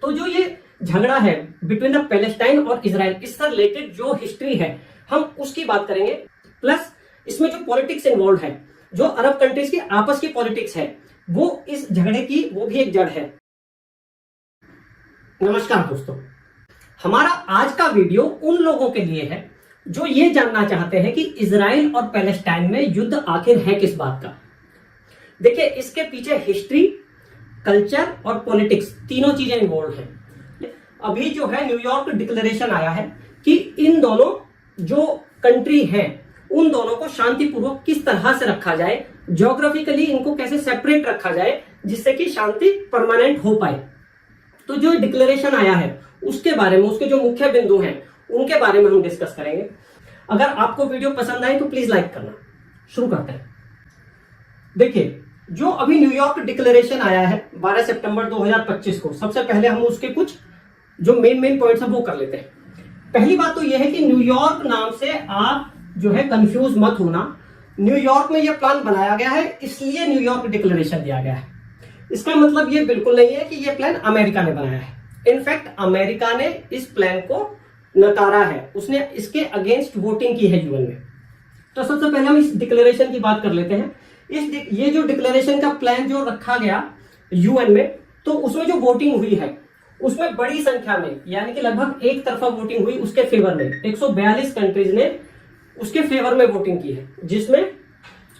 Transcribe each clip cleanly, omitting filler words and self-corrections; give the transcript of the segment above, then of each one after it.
तो जो ये झगड़ा है बिटवीन द पैलेस्टाइन और इजराइल, इससे रिलेटेड जो हिस्ट्री है हम उसकी बात करेंगे, प्लस इसमें जो पॉलिटिक्स इन्वॉल्व है, जो अरब कंट्रीज की आपस की पॉलिटिक्स है, वो इस झगड़े की वो भी एक जड़ है। नमस्कार दोस्तों, हमारा आज का वीडियो उन लोगों के लिए है जो ये जानना चाहते हैं कि इजराइल और पैलेस्टाइन में युद्ध आखिर है किस बात का। देखिए, इसके पीछे हिस्ट्री, कल्चर और पॉलिटिक्स तीनों चीजें इन्वॉल्व हैं। अभी जो है न्यूयॉर्क डिक्लेरेशन आया है कि इन दोनों जो कंट्री हैं उन दोनों को शांतिपूर्वक किस तरह से रखा जाए, ज्योग्राफिकली इनको कैसे सेपरेट रखा जाए जिससे कि शांति परमानेंट हो पाए। तो जो डिक्लेरेशन आया है उसके बारे में, उसके जो मुख्य बिंदु हैं उनके बारे में हम डिस्कस करेंगे। अगर आपको वीडियो पसंद आए तो प्लीज लाइक करना। शुरू करते हैं। देखिए, जो अभी न्यूयॉर्क डिक्लेरेशन आया है 12 सितंबर 2025 को, सबसे पहले हम उसके कुछ जो मेन पॉइंट्स हैं वो कर लेते हैं। पहली बात तो यह है कि न्यूयॉर्क नाम से आप जो है कंफ्यूज मत होना। न्यूयॉर्क में यह प्लान बनाया गया है, इसलिए न्यूयॉर्क डिक्लेरेशन दिया गया है। इसका मतलब यह बिल्कुल नहीं है कि यह प्लान अमेरिका ने बनाया है। इनफैक्ट अमेरिका ने इस प्लान को नकारा है, उसने इसके अगेंस्ट वोटिंग की है यूएन में। तो सबसे पहले हम इस डिक्लेरेशन की बात कर लेते हैं। ये जो डिक्लेरेशन का प्लान जो रखा गया यूएन में, तो उसमें जो वोटिंग हुई है उसमें बड़ी संख्या में, यानी कि लगभग एक तरफा वोटिंग हुई उसके फेवर में। 142 कंट्रीज ने उसके फेवर में वोटिंग की है, जिसमें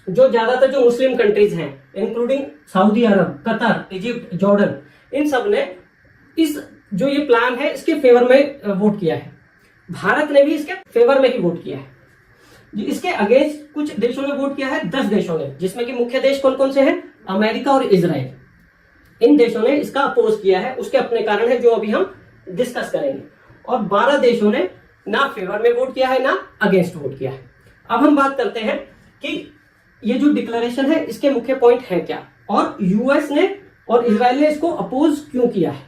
जो ज्यादातर जो मुस्लिम कंट्रीज हैं इंक्लूडिंग सऊदी अरब, कतर, इजिप्ट, जॉर्डन, इन सब ने इस जो ये प्लान है इसके फेवर में वोट किया है। भारत ने भी इसके फेवर में ही वोट किया है। इसके अगेंस्ट कुछ देशों ने वोट किया है, 10 देशों ने, जिसमें कि मुख्य देश कौन कौन से हैं? अमेरिका और इजराइल। इन देशों ने इसका अपोज किया है, उसके अपने कारण है जो अभी हम डिस्कस करेंगे। और 12 देशों ने ना फेवर में वोट किया है ना अगेंस्ट वोट किया है। अब हम बात करते हैं कि ये जो डिक्लेरेशन है इसके मुख्य पॉइंट है क्या, और यूएस ने और इजराइल ने इसको अपोज क्यों किया है।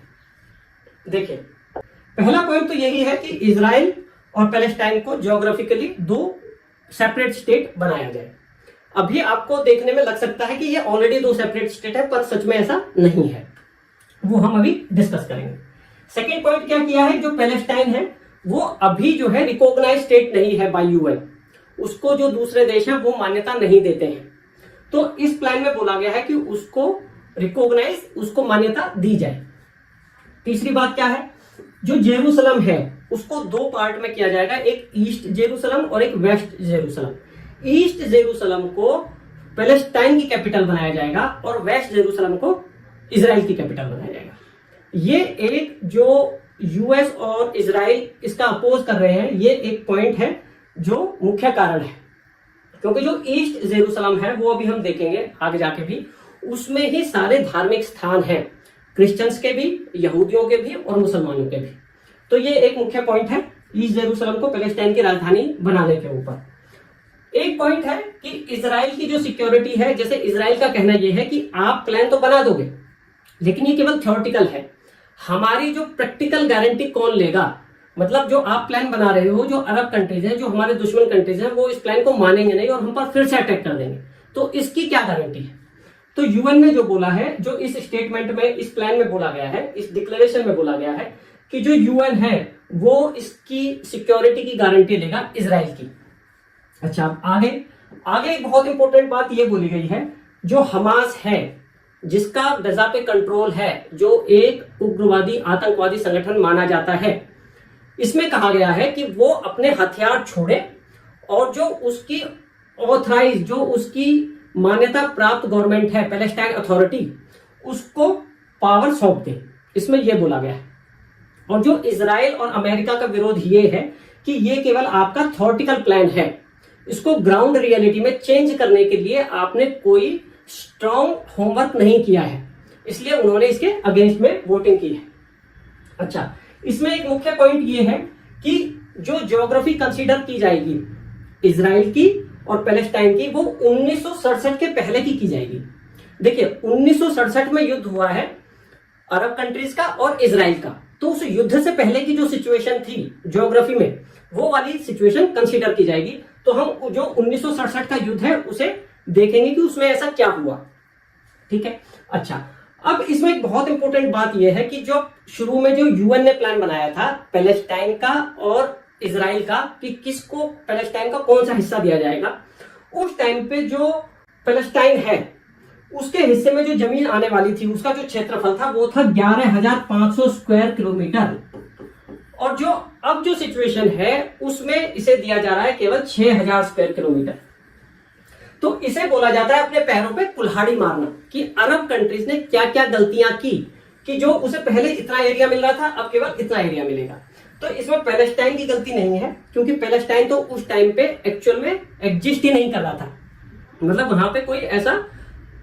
देखिए, पहला पॉइंट तो यही है कि इजराइल और पैलेस्टाइन को ज्योग्राफिकली दो सेपरेट स्टेट बनाया जाए। अभी आपको देखने में लग सकता है कि ये ऑलरेडी दो सेपरेट स्टेट है, पर सच में ऐसा नहीं है, वो हम अभी डिस्कस करेंगे। सेकेंड पॉइंट क्या किया है, जो पैलेस्टाइन है वो अभी जो है रिकॉग्नाइज स्टेट नहीं है बाय यूएन, उसको जो दूसरे देश हैं वो मान्यता नहीं देते हैं। तो इस प्लान में बोला गया है कि उसको रिकॉग्नाइज, उसको मान्यता दी जाए। तीसरी बात क्या है, जो जेरूसलम है उसको दो पार्ट में किया जाएगा, एक ईस्ट जेरूसलम और एक वेस्ट जेरूसलम। ईस्ट जेरूसलम को पैलेस्टाइन की कैपिटल बनाया जाएगा और वेस्ट जेरूसलम को इजराइल की कैपिटल बनाया जाएगा। ये एक जो यूएस और इजराइल इसका अपोज कर रहे हैं, ये एक पॉइंट है जो मुख्य कारण है, क्योंकि जो ईस्ट जेरूसलम है वो अभी हम देखेंगे आगे जाके भी, उसमें ही सारे धार्मिक स्थान हैं, क्रिश्चियंस के भी, यहूदियों के भी और मुसलमानों के भी। तो ये एक मुख्य पॉइंट है ईस्ट जेरूसलम को पैलेस्टाइन की राजधानी बनाने के ऊपर। एक पॉइंट है कि इजराइल की जो सिक्योरिटी है, जैसे इजराइल का कहना यह है कि आप प्लान तो बना दोगे लेकिन ये केवल थ्योरेटिकल है, हमारी जो प्रैक्टिकल गारंटी कौन लेगा। मतलब जो आप प्लान बना रहे हो, जो अरब कंट्रीज हैं, जो हमारे दुश्मन कंट्रीज हैं, वो इस प्लान को मानेंगे नहीं और हम पर फिर से अटैक कर देंगे, तो इसकी क्या गारंटी है। तो यूएन ने जो बोला है, जो इस स्टेटमेंट में, इस प्लान में बोला गया है, इस डिक्लेरेशन में बोला गया है कि जो यूएन है वो इसकी सिक्योरिटी की गारंटी लेगा इजराइल की। अच्छा, आगे एक बहुत इंपॉर्टेंट बात ये बोली गई है, जो हमास है जिसका गजा पे कंट्रोल है, जो एक उग्रवादी आतंकवादी संगठन माना जाता है, इसमें कहा गया है कि वो अपने हथियार छोड़े और जो उसकी ऑथराइज, जो उसकी मान्यता प्राप्त गवर्नमेंट है पैलेस्टाइन अथॉरिटी, उसको पावर सौंप दे। इसमें यह बोला गया है। और जो इजराइल और अमेरिका का विरोध ये है कि ये केवल आपका थ्योरेटिकल प्लान है, इसको ग्राउंड रियलिटी में चेंज करने के लिए आपने कोई स्ट्रॉन्ग होमवर्क नहीं किया है, इसलिए उन्होंने इसके अगेंस्ट में वोटिंग की है। अच्छा, इसमें एक मुख्य पॉइंट ये है कि जो ज्योग्राफी कंसीडर की जाएगी इजराइल की और पैलेस्टाइन की, वो 1967 के पहले की जाएगी। देखिए, 1967 में युद्ध हुआ है अरब कंट्रीज का और इजराइल का, तो उस युद्ध से पहले की जो सिचुएशन थी ज्योग्राफी में, वो वाली सिचुएशन कंसीडर की जाएगी। तो हम जो 1967 का युद्ध है उसे देखेंगे कि उसमें ऐसा क्या हुआ। ठीक है। अच्छा, अब इसमें एक बहुत इंपॉर्टेंट बात यह है कि जो शुरू में जो यूएन ने प्लान बनाया था पैलेस्टाइन का और इजराइल का, कि किसको पैलेस्टाइन का कौन सा हिस्सा दिया जाएगा, उस टाइम पे जो पैलेस्टाइन है उसके हिस्से में जो जमीन आने वाली थी उसका जो क्षेत्रफल था वो था 11,500 स्क्वायर किलोमीटर, और जो अब जो सिचुएशन है उसमें इसे दिया जा रहा है केवल 6,000 स्क्वायर किलोमीटर। तो इसे बोला जाता है अपने पैरों पे कुल्हाड़ी मारना, कि अरब कंट्रीज ने क्या क्या गलतियां की कि जो उसे पहले इतना एरिया मिल रहा था अब केवल इतना एरिया मिलेगा। तो इसमें पैलेस्टाइन की गलती नहीं है, क्योंकि पैलेस्टाइन तो उस टाइम पे एक्चुअल में एग्जिस्ट ही नहीं कर रहा था, मतलब वहां पे कोई ऐसा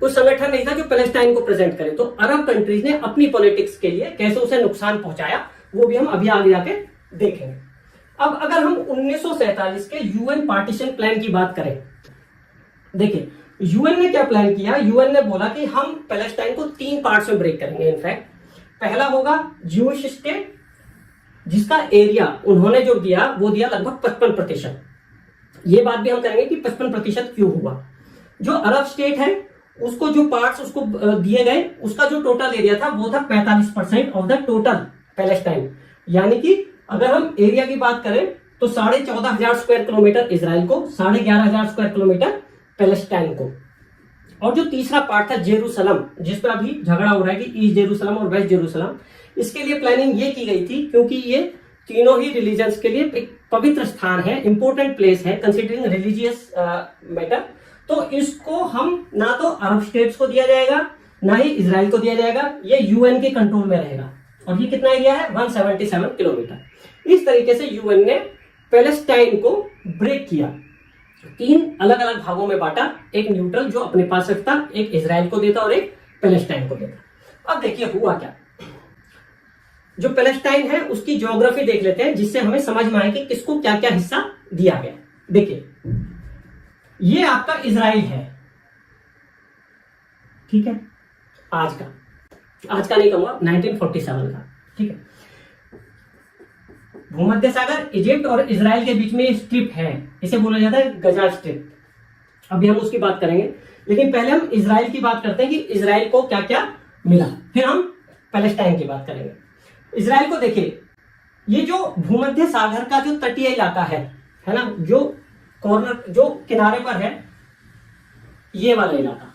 कोई संगठन नहीं था जो पैलेस्टाइन को प्रेजेंट करे। तो अरब कंट्रीज ने अपनी पॉलिटिक्स के लिए कैसे उसे नुकसान पहुंचाया वो भी हम अभी आगे जाके देखेंगे। अब अगर हम 1947 के यूएन पार्टीशन प्लान की बात करें, देखिए यूएन ने क्या प्लान किया। यूएन ने बोला कि हम पैलेस्टाइन को 3 पार्ट्स में ब्रेक करेंगे। इनफैक्ट पहला होगा ज्यूइश स्टेट, जिसका एरिया उन्होंने जो दिया वो दिया लगभग 55%। ये बात भी हम करेंगे कि 55% क्यों हुआ। जो अरब स्टेट है उसको जो पार्ट्स उसको दिए गए उसका जो टोटल एरिया था वो था 45% ऑफ द टोटल पैलेस्टाइन। यानी कि अगर हम एरिया की बात करें तो 14,500 स्क्वायर किलोमीटर इजराइल को, 11,500 स्क्वायर किलोमीटर पैलेस्टाइन को। और जो तीसरा पार्ट था जेरूसलम, जिस पर अभी झगड़ा हो रहा है कि ईस्ट जेरूसलम और वेस्ट जेरूसलम, इसके लिए प्लानिंग ये की गई थी क्योंकि ये तीनों ही रिलीजन्स के लिए एक पवित्र स्थान है, इंपॉर्टेंट प्लेस है कंसिडरिंग रिलीजियस मैटर। तो इसको हम ना तो अरब स्टेट्स को दिया जाएगा ना ही इजराइल को दिया जाएगा, ये यूएन के कंट्रोल में रहेगा। और ये कितना एरिया है 177 किलोमीटर। इस तरीके से यूएन ने पैलेस्टाइन को ब्रेक किया, 3 अलग अलग भागों में बांटा, एक न्यूट्रल जो अपने पास रखता, एक इजराइल को देता और एक पैलेस्टाइन को देता। अब देखिए हुआ क्या। जो पैलेस्टाइन है उसकी ज्योग्राफी देख लेते हैं जिससे हमें समझ में आए कि किसको क्या क्या हिस्सा दिया गया। देखिए ये आपका इजराइल है, ठीक है, आज का नहीं कहूंगा, 1947 का, ठीक है। भूमध्य सागर, इजिप्ट और इजराइल के बीच में स्ट्रिप है, इसे बोला जाता है गजा स्ट्रिप। अभी हम उसकी बात करेंगे, लेकिन पहले हम इजराइल की बात करते हैं कि इजराइल को क्या क्या मिला, फिर हम पैलेस्टाइन की बात करेंगे। इजराइल को देखिए, ये जो भूमध्य सागर का जो तटीय इलाका है ना, जो कॉर्नर जो किनारे पर है, ये वाला इलाका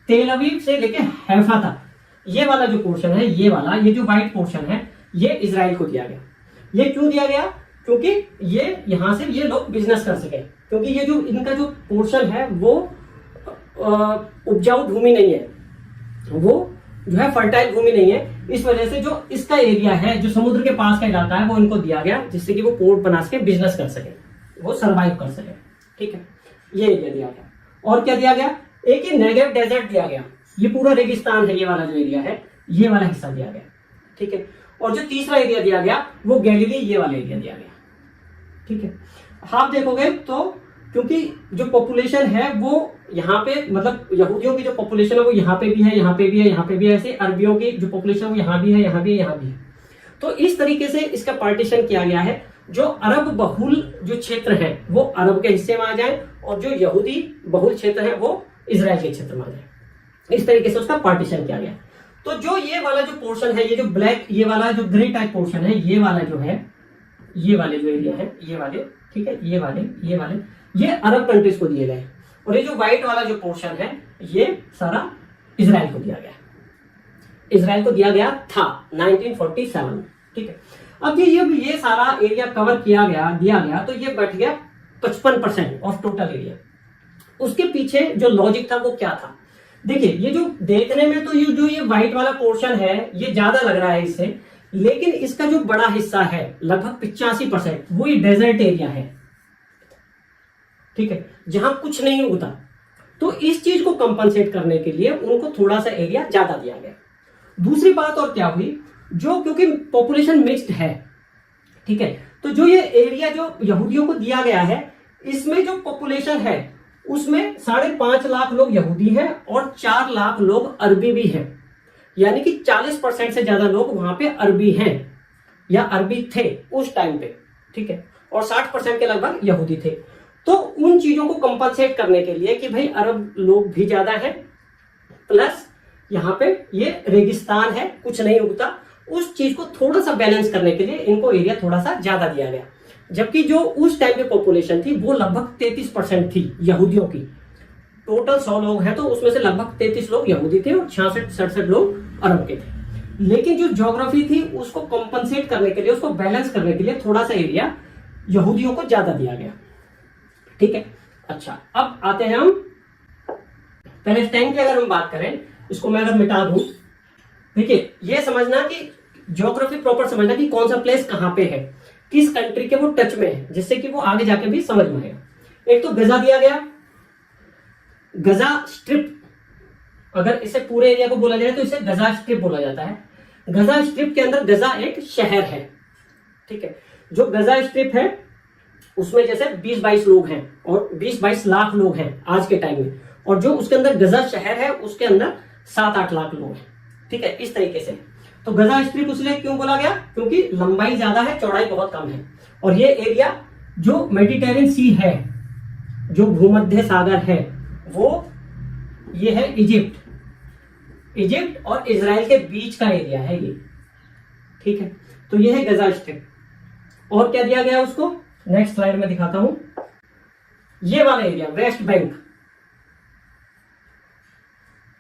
तेल अवीव से लेके हैफा तक, ये वाला जो पोर्शन है, ये वाला, ये जो व्हाइट पोर्शन है, ये इजराइल को दिया गया। ये क्यों दिया गया? क्योंकि ये यहां से ये लोग बिजनेस कर सके, क्योंकि ये जो इनका जो पोर्शन है वो उपजाऊ भूमि नहीं है, वो जो है फर्टाइल भूमि नहीं है। इस वजह से जो इसका एरिया है, जो समुद्र के पास का इलाका है, वो इनको दिया गया जिससे कि वो पोर्ट बना सके, बिजनेस कर सके, वो सरवाइव कर सके, ठीक है। ये एरिया दिया गया। और क्या दिया गया? एक ही नेगेव डेजर्ट दिया गया, ये पूरा रेगिस्तान है, ये वाला जो एरिया है, ये वाला हिस्सा दिया गया, ठीक है। और जो तीसरा एरिया दिया गया वो गैलीली, ये वाला एरिया दिया गया, ठीक है। आप देखोगे तो क्योंकि जो पॉपुलेशन है वो यहाँ पे, मतलब यहूदियों की जो पॉपुलेशन है वो यहाँ पे भी है, यहाँ पे भी है, यहाँ पे भी है, ऐसे अरबियों की जो पॉपुलेशन है वो यहाँ भी है, यहाँ भी है, यहाँ भी है। तो इस तरीके से इसका पार्टीशन किया गया है, जो अरब बहुल जो क्षेत्र है वो अरब के हिस्से में आ जाए और जो यहूदी बहुल क्षेत्र है वो इजराइल के क्षेत्र में आ जाए। इस तरीके से उसका पार्टीशन किया गया। तो जो ये वाला जो पोर्शन है, ये जो ब्लैक, ये वाला जो ग्रे टाइप पोर्शन है, ये वाला जो है, ये वाले जो एरिया है, ये वाले, ठीक है, ये वाले ये अरब कंट्रीज को दिए गए। और ये जो व्हाइट वाला जो पोर्शन है ये सारा इजराइल को दिया गया, इजराइल को दिया गया था 1947, ठीक है। अब ये सारा एरिया कवर किया गया, दिया गया, तो ये बैठ गया 55% ऑफ टोटल एरिया। उसके पीछे जो लॉजिक था वो क्या था? देखिए, ये जो देखने में तो ये व्हाइट वाला पोर्शन है ये ज्यादा लग रहा है इससे, लेकिन इसका जो बड़ा हिस्सा है लगभग 85% वो ये डेजर्ट एरिया है, ठीक है, जहां कुछ नहीं उगता। तो इस चीज को कंपनसेट करने के लिए उनको थोड़ा सा एरिया ज्यादा दिया गया। दूसरी बात और क्या हुई, जो क्योंकि पॉपुलेशन मिक्स्ड है, ठीक है, तो जो ये एरिया जो यहूदियों को दिया गया है, इसमें जो पॉपुलेशन है उसमें 5.5 लाख लोग यहूदी हैं और 4 लाख लोग अरबी भी हैं। यानी कि 40% से ज्यादा लोग वहां पे अरबी हैं या अरबी थे उस टाइम पे, ठीक है, और 60% के लगभग यहूदी थे। तो उन चीजों को कंपनसेट करने के लिए कि भाई अरब लोग भी ज्यादा हैं प्लस यहाँ पे ये रेगिस्तान है, कुछ नहीं उगता, उस चीज को थोड़ा सा बैलेंस करने के लिए इनको एरिया थोड़ा सा ज्यादा दिया गया। जबकि जो उस टाइम पे पॉपुलेशन थी वो लगभग 33% थी यहूदियों की। टोटल 100 लोग हैं तो उसमें से लगभग 33 लोग यहूदी थे और 66-67 लोग अरब के थे। लेकिन जो ज्योग्राफी थी उसको कॉम्पनसेट करने के लिए, उसको बैलेंस करने के लिए थोड़ा सा एरिया यहूदियों को ज्यादा दिया गया। ठीक है, अच्छा अब आते हैं हम पैलेस्टाइन की। अगर हम बात करें, इसको मैं अगर मिटा दूं, देखिए ये समझना कि ज्योग्राफी प्रॉपर समझना कि कौन सा प्लेस कहां पे है, किस कंट्री के वो टच में है, जिससे कि वो आगे जाके भी समझ में आएगा। एक तो गजा दिया गया, गजा स्ट्रिप, अगर इसे पूरे एरिया को बोला जाए तो इसे गजा स्ट्रिप बोला जाता है। गजा स्ट्रिप के अंदर गजा एक शहर है। ठीक है, जो गजा स्ट्रिप है उसमें जैसे 20-22 लोग हैं और 20-22 लाख लोग हैं आज के टाइम में, और जो उसके अंदर गजा शहर है उसके अंदर 7-8 लाख लोग हैं। ठीक है, इस तरीके से। तो गजा स्ट्रिप इसलिए क्यों बोला गया, क्योंकि लंबाई ज्यादा है, चौड़ाई बहुत कम है। और ये एरिया जो मेडिटेरियन सी है, जो भूमध्य सागर है, वो ये है इजिप्ट और इजराइल के बीच का एरिया है ये। ठीक है, तो ये है गजा स्ट्रिप। और क्या दिया गया उसको, नेक्स्ट स्लाइड में दिखाता हूं। ये वाला एरिया वेस्ट बैंक,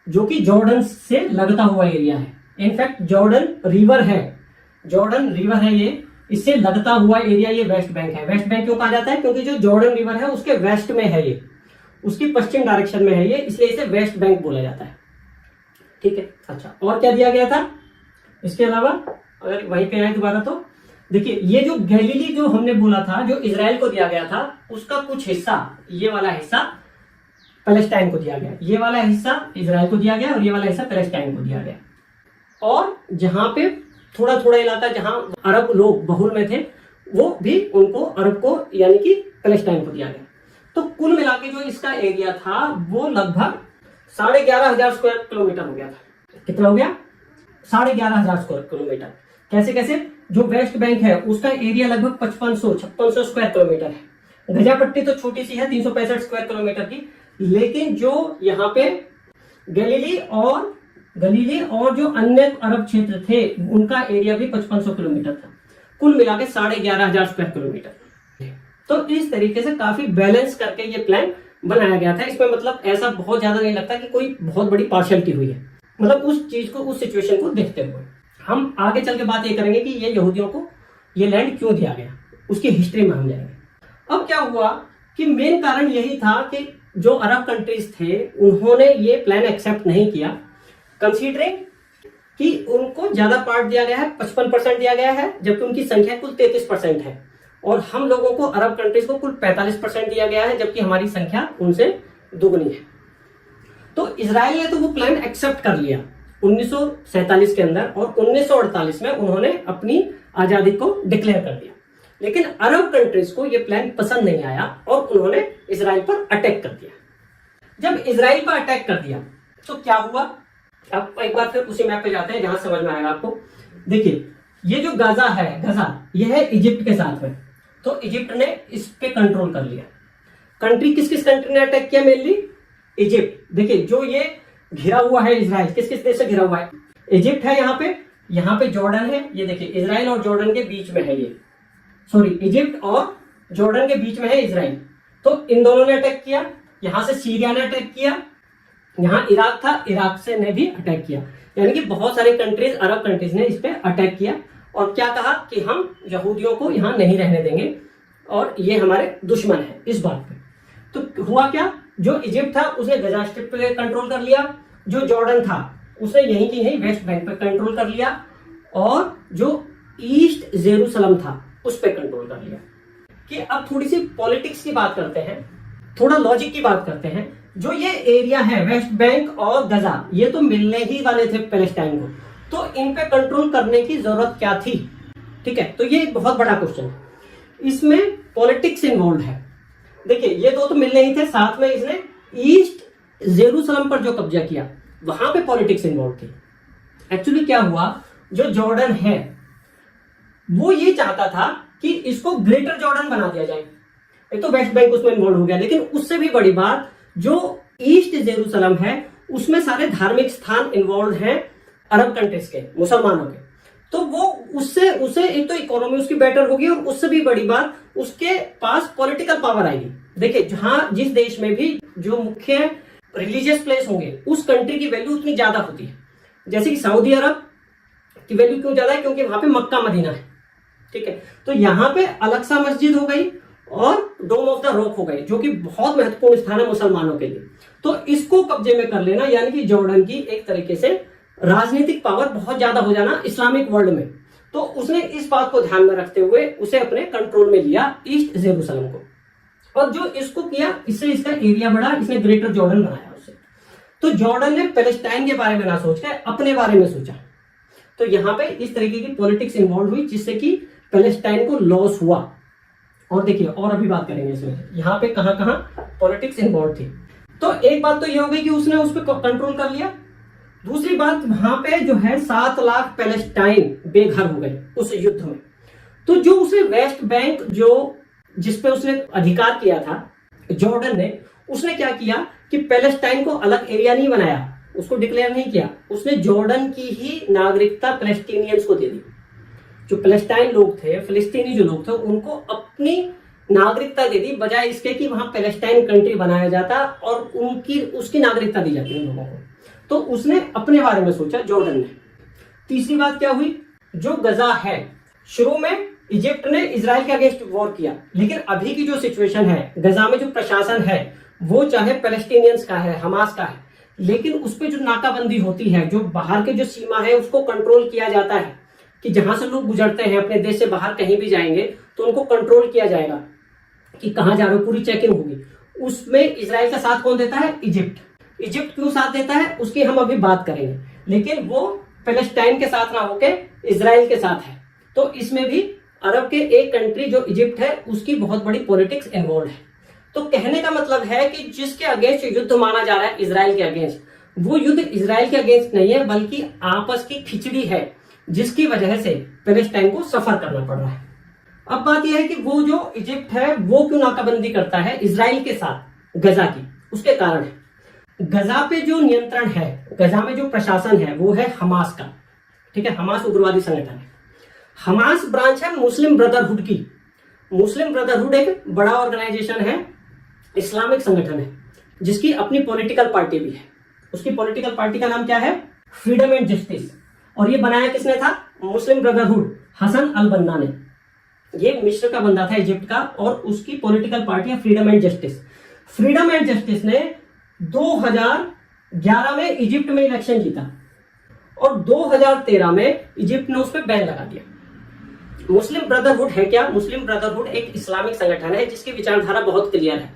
जो कि जॉर्डन से लगता हुआ एरिया है। इनफैक्ट जॉर्डन रिवर है ये, इससे लगता हुआ एरिया ये वेस्ट बैंक है। वेस्ट बैंक क्यों कहा जाता है, क्योंकि जो जॉर्डन रिवर है उसके वेस्ट में है ये, उसकी पश्चिम डायरेक्शन में है ये, इसलिए इसे वेस्ट बैंक बोला जाता है। ठीक है, अच्छा और क्या दिया गया था इसके अलावा, अगर वहीं पे आए दोबारा तो देखिए, ये जो गैलीली जो हमने बोला था, जो इजराइल को दिया गया था, उसका कुछ हिस्सा, ये वाला हिस्सा पैलेस्टाइन को दिया गया, ये वाला हिस्सा इजराइल को दिया गया और ये वाला हिस्सा पैलेस्टाइन को दिया गया। और जहां पे थोड़ा थोड़ा इलाका जहां अरब लोग बहुल में थे, वो भी उनको अरब को यानी कि पैलेस्टाइन को दिया गया। तो कुल मिला के जो इसका एरिया था वो लगभग 11,500 स्क्वायर किलोमीटर हो गया था। कितना हो गया, 11,500 स्क्वायर किलोमीटर। कैसे कैसे, जो वेस्ट बैंक है उसका एरिया लगभग 5500-5600 स्क्वायर किलोमीटर है। गजा पट्टी तो छोटी सी है, 365 स्क्वायर किलोमीटर की, लेकिन जो यहाँ पे गलीली और जो अन्य अरब क्षेत्र थे उनका एरिया भी 5500 किलोमीटर था। कुल मिला के 11,500 स्क्वायर किलोमीटर। तो इस तरीके से काफी बैलेंस करके ये प्लान बनाया गया था। इसमें मतलब ऐसा बहुत ज्यादा नहीं लगता कि कोई बहुत बड़ी पार्शियलिटी हुई है, मतलब उस चीज को, उस सिचुएशन को देखते हुए। हम आगे चल के बात ये करेंगे कि ये यहूदियों को ये लैंड क्यों दिया गया, उसकी हिस्ट्री में हम जाएंगे। अब क्या हुआ कि मेन कारण यही था कि जो अरब कंट्रीज थे उन्होंने ये प्लान एक्सेप्ट नहीं किया, कंसीडरिंग कि उनको ज्यादा पार्ट दिया गया है, 55% दिया गया है, जबकि उनकी संख्या कुल 33% है, और हम लोगों को, अरब कंट्रीज को कुल 45% दिया गया है, जबकि हमारी संख्या उनसे दुगनी है। तो इजराइल ने तो वो प्लान एक्सेप्ट कर लिया 1947 के अंदर, और 1948 में उन्होंने अपनी आजादी को डिक्लेयर कर दिया। लेकिन अरब कंट्रीज को यह प्लान पसंद नहीं आया और उन्होंने इजराइल पर अटैक कर दिया। जब इजराइल पर अटैक कर दिया तो क्या हुआ, अब एक बार फिर उसी मैप पे जाते हैं जहां समझ में आएगा आपको। देखिए, ये जो गाजा है, यह है इजिप्ट के साथ में, तो इजिप्ट ने इस पे कंट्रोल कर लिया। कंट्री किस किस कंट्री ने अटैक किया, मेनली इजिप्ट। देखिए, जो ये घिरा हुआ है इजराइल, किस किस देश से घिरा हुआ है, इजिप्ट है, यहाँ पे जॉर्डन है, ये देखिए इजराइल और जॉर्डन के बीच में है ये, सॉरी इजिप्ट और जॉर्डन के बीच में है इजराइल। तो इन दोनों ने अटैक किया। यहां से सीरिया ने अटैक किया, यहां इराक था, इराक से ने भी अटैक किया। यानी कि बहुत सारे कंट्रीज, अरब कंट्रीज ने इस पे अटैक किया और क्या कहा कि हम यहूदियों को यहां नहीं रहने देंगे और ये हमारे दुश्मन है इस बात पे। तो हुआ क्या, जो इजिप्ट था उसने गजा स्ट्रिप पे कंट्रोल कर लिया, जो जॉर्डन था उसने यहीं की यहीं वेस्ट बैंक पे कंट्रोल कर लिया, और जो ईस्ट जेरूसलम था उस पे कंट्रोल कर लिया। कि अब थोड़ी सी पॉलिटिक्स की बात करते हैं, थोड़ा लॉजिक की बात करते हैं। जो ये एरिया है वेस्ट बैंक और गजा, ये तो मिलने ही वाले थे पैलेस्टाइन को, तो इन पे कंट्रोल करने की जरूरत क्या थी। ठीक है, तो ये एक बहुत बड़ा क्वेश्चन है, इसमें पॉलिटिक्स इन्वॉल्व है। देखिए, ये दो तो मिलने ही थे, साथ में इसने ईस्ट जेरूसलम पर जो कब्जा किया वहां पे पॉलिटिक्स इन्वॉल्व थी। एक्चुअली क्या हुआ, जो जॉर्डन है वो ये चाहता था कि इसको ग्रेटर जॉर्डन बना दिया जाए। एक तो वेस्ट बैंक उसमें इन्वॉल्व हो गया, लेकिन उससे भी बड़ी बात, जो ईस्ट जेरूसलम है उसमें सारे धार्मिक स्थान इन्वॉल्व हैं अरब कंट्रीज के, मुसलमानों के। तो वो उससे उसे एक तो इकोनॉमी उसकी बेटर होगी और उससे भी बड़ी बात उसके पास पॉलिटिकल पावर आएगी। देखिए, जहां जिस देश में भी जो मुख्य रिलीजियस प्लेस होंगे उस कंट्री की वैल्यू उतनी ज्यादा होती है। जैसे कि सऊदी अरब की वैल्यू क्यों ज्यादा है? क्योंकि वहां पे मक्का मदीना है, ठीक है। तो यहाँ पे अलग-सा मस्जिद हो गई और डोम ऑफ द रॉक हो गई, जो कि बहुत महत्वपूर्ण स्थान है मुसलमानों के लिए। तो इसको कब्जे में कर लेना, यानी कि जॉर्डन की एक तरीके से राजनीतिक पावर बहुत ज्यादा हो जाना इस्लामिक वर्ल्ड में। तो उसने इस बात को ध्यान में रखते हुए उसे अपने कंट्रोल में लिया, ईस्ट जेरूसलम को। और जो इसको किया, इससे इसका एरिया बढ़ा, इसने ग्रेटर जॉर्डन बनाया उसे। तो जॉर्डन ने पैलेस्टाइन के बारे में ना सोचकर अपने बारे में सोचा। तो यहाँ पे इस तरीके की पॉलिटिक्स इन्वॉल्व हुई, जिससे कि पैलेस्टाइन को लॉस हुआ। और देखिए, और अभी बात करेंगे इसमें यहाँ पे कहां कहां पॉलिटिक्स इन्वॉल्व थी। तो एक बात तो ये हो गई कि उसने उस पर कंट्रोल कर लिया। दूसरी बात, वहां पे जो है 7 लाख पैलेस्टाइन बेघर हो गए उस युद्ध में। तो जो उसे वेस्ट बैंक, जो जिसपे उसने अधिकार किया था जॉर्डन ने, उसने क्या किया कि पैलेस्टाइन को अलग एरिया नहीं बनाया, उसको डिक्लेयर नहीं किया। उसने जॉर्डन की ही नागरिकता पैलेस्टीनियंस को दे दी। जो पैलेस्टाइन लोग थे, फिलिस्तीनी जो लोग थे, उनको अपनी नागरिकता दे दी, बजाय इसके कि वहां पैलेस्टाइन कंट्री बनाया जाता और उसकी नागरिकता दी जाती उन लोगों को। तो उसने अपने बारे में सोचा जॉर्डन ने। तीसरी बात क्या हुई, जो गजा है, शुरू में इजिप्ट ने इजराइल के अगेंस्ट वॉर किया, लेकिन अभी की जो सिचुएशन है, गजा में जो प्रशासन है वो चाहे पैलेस्टीनियंस का है, हमास का है, लेकिन उस पर जो नाकाबंदी होती है, जो बाहर के जो सीमा है उसको कंट्रोल किया जाता है कि जहां से लोग गुजरते हैं अपने देश से बाहर कहीं भी जाएंगे तो उनको कंट्रोल किया जाएगा कि कहां जा रहे हो, पूरी चेकिंग होगी। उसमें इजराइल का साथ कौन देता है? इजिप्ट। इजिप्ट क्यों साथ देता है उसकी हम अभी बात करेंगे, लेकिन वो पैलेस्टाइन के साथ ना होके इजराइल के साथ है। तो इसमें भी अरब के एक कंट्री जो इजिप्ट है उसकी बहुत बड़ी पॉलिटिक्स इन्वॉल्व है। तो कहने का मतलब है कि जिसके अगेंस्ट युद्ध माना जा रहा है इजराइल के अगेंस्ट, वो युद्ध इजराइल के अगेंस्ट नहीं है, बल्कि आपस की खिचड़ी है, जिसकी वजह से पैलेस्टाइन को सफर करना पड़ रहा है। अब बात यह है कि वो जो इजिप्ट है वो क्यों नाकाबंदी करता है इजराइल के साथ गजा की, उसके कारण है। गजा पे जो नियंत्रण है, गजा में जो प्रशासन है वो है हमास का, ठीक है। हमास उग्रवादी संगठन है। हमास ब्रांच है मुस्लिम ब्रदरहुड की। मुस्लिम ब्रदरहुड एक बड़ा ऑर्गेनाइजेशन है, इस्लामिक संगठन है, जिसकी अपनी पॉलिटिकल पार्टी भी है। उसकी पॉलिटिकल पार्टी का नाम क्या है? Freedom and justice. और ये बनाया किसने था? मुस्लिम ब्रदरहुड, हसन अल बन्ना ने। ये मिस्र का बंदा था, इजिप्ट का, और उसकी पॉलिटिकल पार्टी है freedom and justice. Freedom and justice ने 2011 में इजिप्ट में इलेक्शन जीता और 2013 में इजिप्ट ने उस पर बैन लगा दिया। मुस्लिम ब्रदरहुड है क्या? मुस्लिम ब्रदरहुड एक इस्लामिक संगठन है जिसकी विचारधारा बहुत क्लियर है।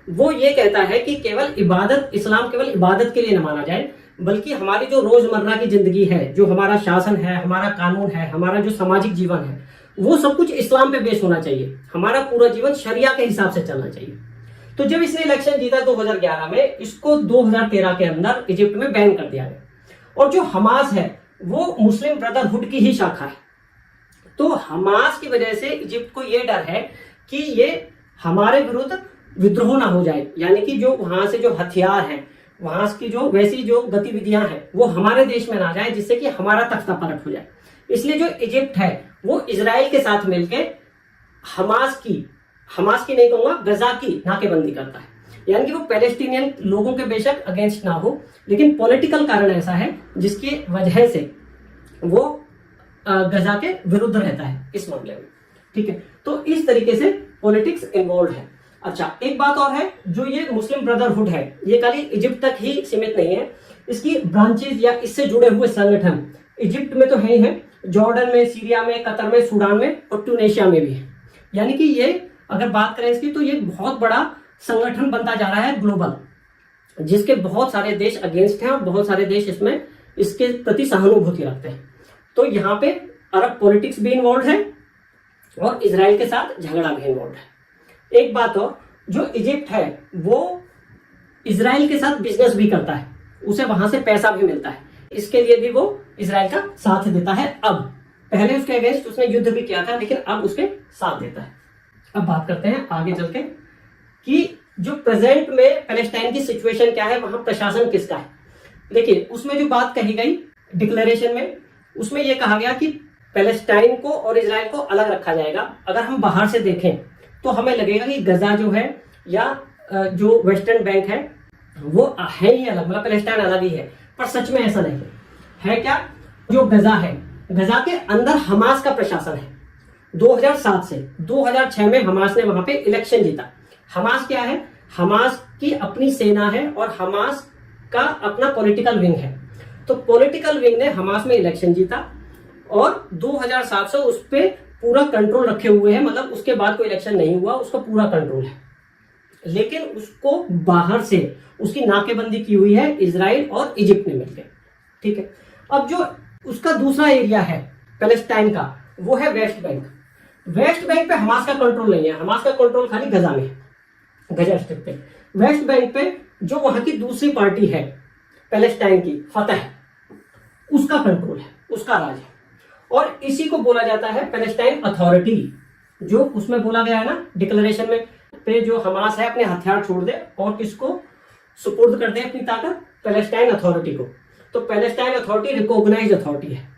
वो ये कहता है कि केवल इबादत, इस्लाम केवल इबादत के लिए न माना जाए, बल्कि हमारी जो रोजमर्रा की जिंदगी है, जो हमारा शासन है, हमारा कानून है, हमारा जो सामाजिक जीवन है, वो सब कुछ इस्लाम पे बेस होना चाहिए। हमारा पूरा जीवन शरिया के हिसाब से चलना चाहिए। तो जब इसने इलेक्शन जीता 2011 में, इसको 2013 के अंदर इजिप्ट में बैन कर दिया गया। और जो हमास है वो मुस्लिम ब्रदरहुड की ही शाखा है। तो हमास की वजह से इजिप्ट को यह डर है कि ये हमारे विरुद्ध विद्रोह ना हो जाए, यानी कि जो वहां से जो हथियार है, वहां की जो वैसी जो गतिविधियां हैं वो हमारे देश में ना जाए, जिससे कि हमारा तख्ता पलट हो जाए। इसलिए जो इजिप्ट है वो इजराइल के साथ मिलकर हमास की नहीं कहूंगा, गजा की नाकेबंदी करता है। यानी कि वो पैलेस्टीनियन लोगों के बेशक अगेंस्ट ना हो, लेकिन पॉलिटिकल कारण ऐसा है जिसकी वजह से वो गजा के विरुद्ध रहता है इस मामले में, ठीक है। तो इस तरीके से पॉलिटिक्स इन्वॉल्व है। अच्छा, एक बात और है, जो ये मुस्लिम ब्रदरहुड है ये खाली इजिप्ट तक ही सीमित नहीं है। इसकी ब्रांचेज या इससे जुड़े हुए संगठन इजिप्ट में तो है ही है, जॉर्डन में, सीरिया में, कतर में, सूडान में और ट्यूनेशिया में भी है। यानी कि ये अगर बात करें इसकी, तो ये बहुत बड़ा संगठन बनता जा रहा है ग्लोबल, जिसके बहुत सारे देश अगेंस्ट हैं और बहुत सारे देश इसमें इसके प्रति सहानुभूति रखते हैं। तो यहाँ पे अरब पॉलिटिक्स भी इन्वॉल्व है और इजराइल के साथ झगड़ा भी इन्वॉल्व है। एक बात और, जो इजिप्ट है वो इजराइल के साथ बिजनेस भी करता है, उसे वहां से पैसा भी मिलता है, इसके लिए भी वो इजराइल का साथ देता है। अब पहले उसके अगेंस्ट उसने युद्ध भी किया था, लेकिन अब उसके साथ देता है। अब बात करते हैं आगे चल के कि जो प्रेजेंट में पैलेस्टाइन की सिचुएशन क्या है, वहां प्रशासन किसका है। देखिए उसमें जो बात कही गई डिक्लेरेशन में, उसमें यह कहा गया कि पैलेस्टाइन को और इजराइल को अलग रखा जाएगा। अगर हम बाहर से देखें तो हमें लगेगा कि गजा जो है या जो वेस्टर्न बैंक है वो है ही अलग, मतलब पैलेस्टाइन अलग ही है, पर सच में ऐसा नहीं है। क्या जो गजा है, गजा के अंदर हमास का प्रशासन है। 2007 से 2006 में हमास ने वहां पे इलेक्शन जीता। हमास क्या है? हमास की अपनी सेना है और हमास का अपना पॉलिटिकल विंग है। तो पॉलिटिकल विंग ने हमास में इलेक्शन जीता और 2007 से उस पर पूरा कंट्रोल रखे हुए हैं, मतलब उसके बाद कोई इलेक्शन नहीं हुआ, उसका पूरा कंट्रोल है। लेकिन उसको बाहर से उसकी नाकेबंदी की हुई है इजराइल और इजिप्ट ने मिलकर, ठीक है। अब जो उसका दूसरा एरिया है पैलेस्टाइन का, वो है वेस्ट बैंक। वेस्ट बैंक पे हमास का कंट्रोल नहीं है, हमास का कंट्रोल खाली गजा में है, गजा स्ट्रिप पे। वेस्ट बैंक पे जो वहां की दूसरी पार्टी है पैलेस्टाइन की, फतह, उसका कंट्रोल है, उसका राज है। और इसी को बोला जाता है पैलेस्टाइन अथॉरिटी, जो उसमें बोला गया है ना डिक्लेरेशन में, पे जो हमास है अपने हथियार छोड़ दे और किसको सुपुर्द कर दे अपनी ताकत, पैलेस्टाइन अथॉरिटी को। तो पैलेस्टाइन अथॉरिटी रिकॉग्नाइज्ड अथॉरिटी है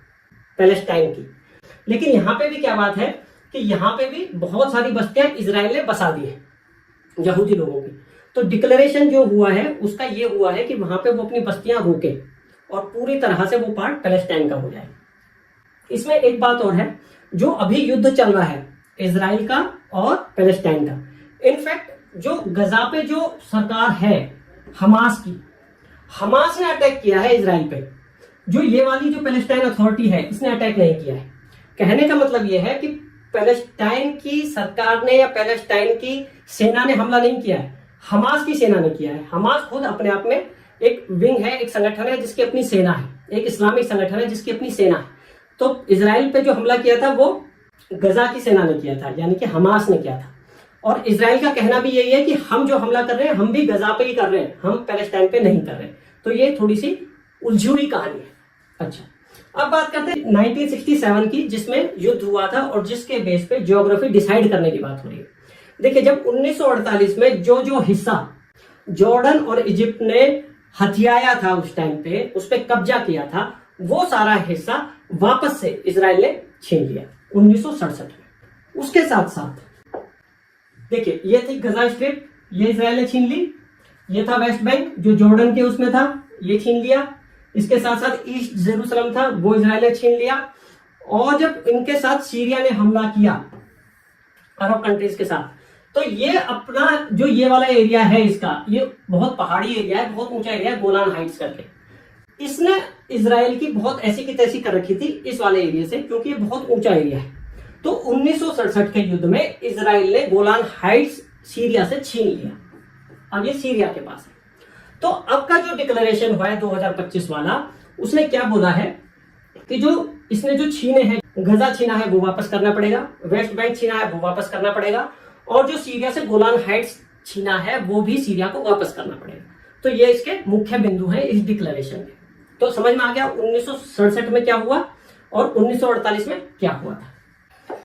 पैलेस्टाइन की। लेकिन यहां पे भी क्या बात है कि यहां पे भी बहुत सारी बस्तियां इजराइल ने बसा दी है यहूदी लोगों की। तो डिक्लेरेशन जो हुआ है उसका ये हुआ है कि वहां पे वो अपनी बस्तियां रोके और पूरी तरह से वो पार्ट पैलेस्टाइन का हो जाए। इसमें एक बात और है, जो अभी युद्ध चल रहा है इजराइल का और पैलेस्टाइन का, इनफैक्ट जो गजा पे जो सरकार है हमास की, हमास ने अटैक किया है इजराइल पे। जो ये वाली जो पैलेस्टाइन अथॉरिटी है इसने अटैक नहीं किया है। कहने का मतलब ये है कि पैलेस्टाइन की सरकार ने या पैलेस्टाइन की सेना ने हमला नहीं किया है, हमास की सेना ने किया है। हमास खुद अपने आप में एक विंग है, एक संगठन है जिसकी अपनी सेना है, एक इस्लामिक संगठन है जिसकी अपनी सेना है। तो इजराइल पे जो हमला किया था वो गजा की सेना ने किया था, यानी कि हमास ने किया था। और इजराइल का कहना भी यही है कि हम जो हमला कर रहे हैं हम भी गजा पे ही कर रहे हैं, हम पैलेस्टाइन पे नहीं कर रहे। तो ये थोड़ी सी उलझी हुई कहानी है। अच्छा, अब बात करते हैं 1967 की, जिसमें युद्ध हुआ था और जिसके बेस पे ज्योग्राफी डिसाइड करने की बात हो रही है। देखिए, जब 1948 में जो हिस्सा जॉर्डन और इजिप्ट ने हथियाया था उस टाइम पे, उस पर कब्जा किया था, वो सारा हिस्सा वापस से इजराइल ने छीन लिया 1967 में। उसके साथ साथ देखिए, ये थी गजा स्ट्रिप, ये इजराइल ने छीन ली। ये था वेस्ट बैंक जो जॉर्डन के उसमें था, ये छीन लिया। इसके साथ साथ ईस्ट जेरूसलम था, वो इजराइल ने छीन लिया। और जब इनके साथ सीरिया ने हमला किया अरब कंट्रीज के साथ, तो ये अपना जो ये वाला एरिया है इसका, ये बहुत पहाड़ी एरिया है, बहुत ऊंचा एरिया है, गोलान हाइट्स करके। इसने इजराइल की बहुत ऐसी की तैसी कर रखी थी इस वाले एरिया से, क्योंकि ये बहुत ऊंचा एरिया है। तो 1967 के युद्ध में इजराइल ने गोलान हाइट्स सीरिया से छीन लिया। अब ये सीरिया के पास है। तो अब का जो डिक्लेरेशन हुआ है 2025 वाला, उसने क्या बोला है कि जो इसने जो छीने हैं, गजा छीना है वो वापस करना पड़ेगा, वेस्ट बैंक छीना है वो वापस करना पड़ेगा, और जो सीरिया से गोलान हाइट्स छीना है वो भी सीरिया को वापस करना पड़ेगा। तो ये इसके मुख्य बिंदु हैं इस डिक्लेरेशन में। तो समझ में आ गया 1967 में क्या हुआ और 1948 में क्या हुआ था।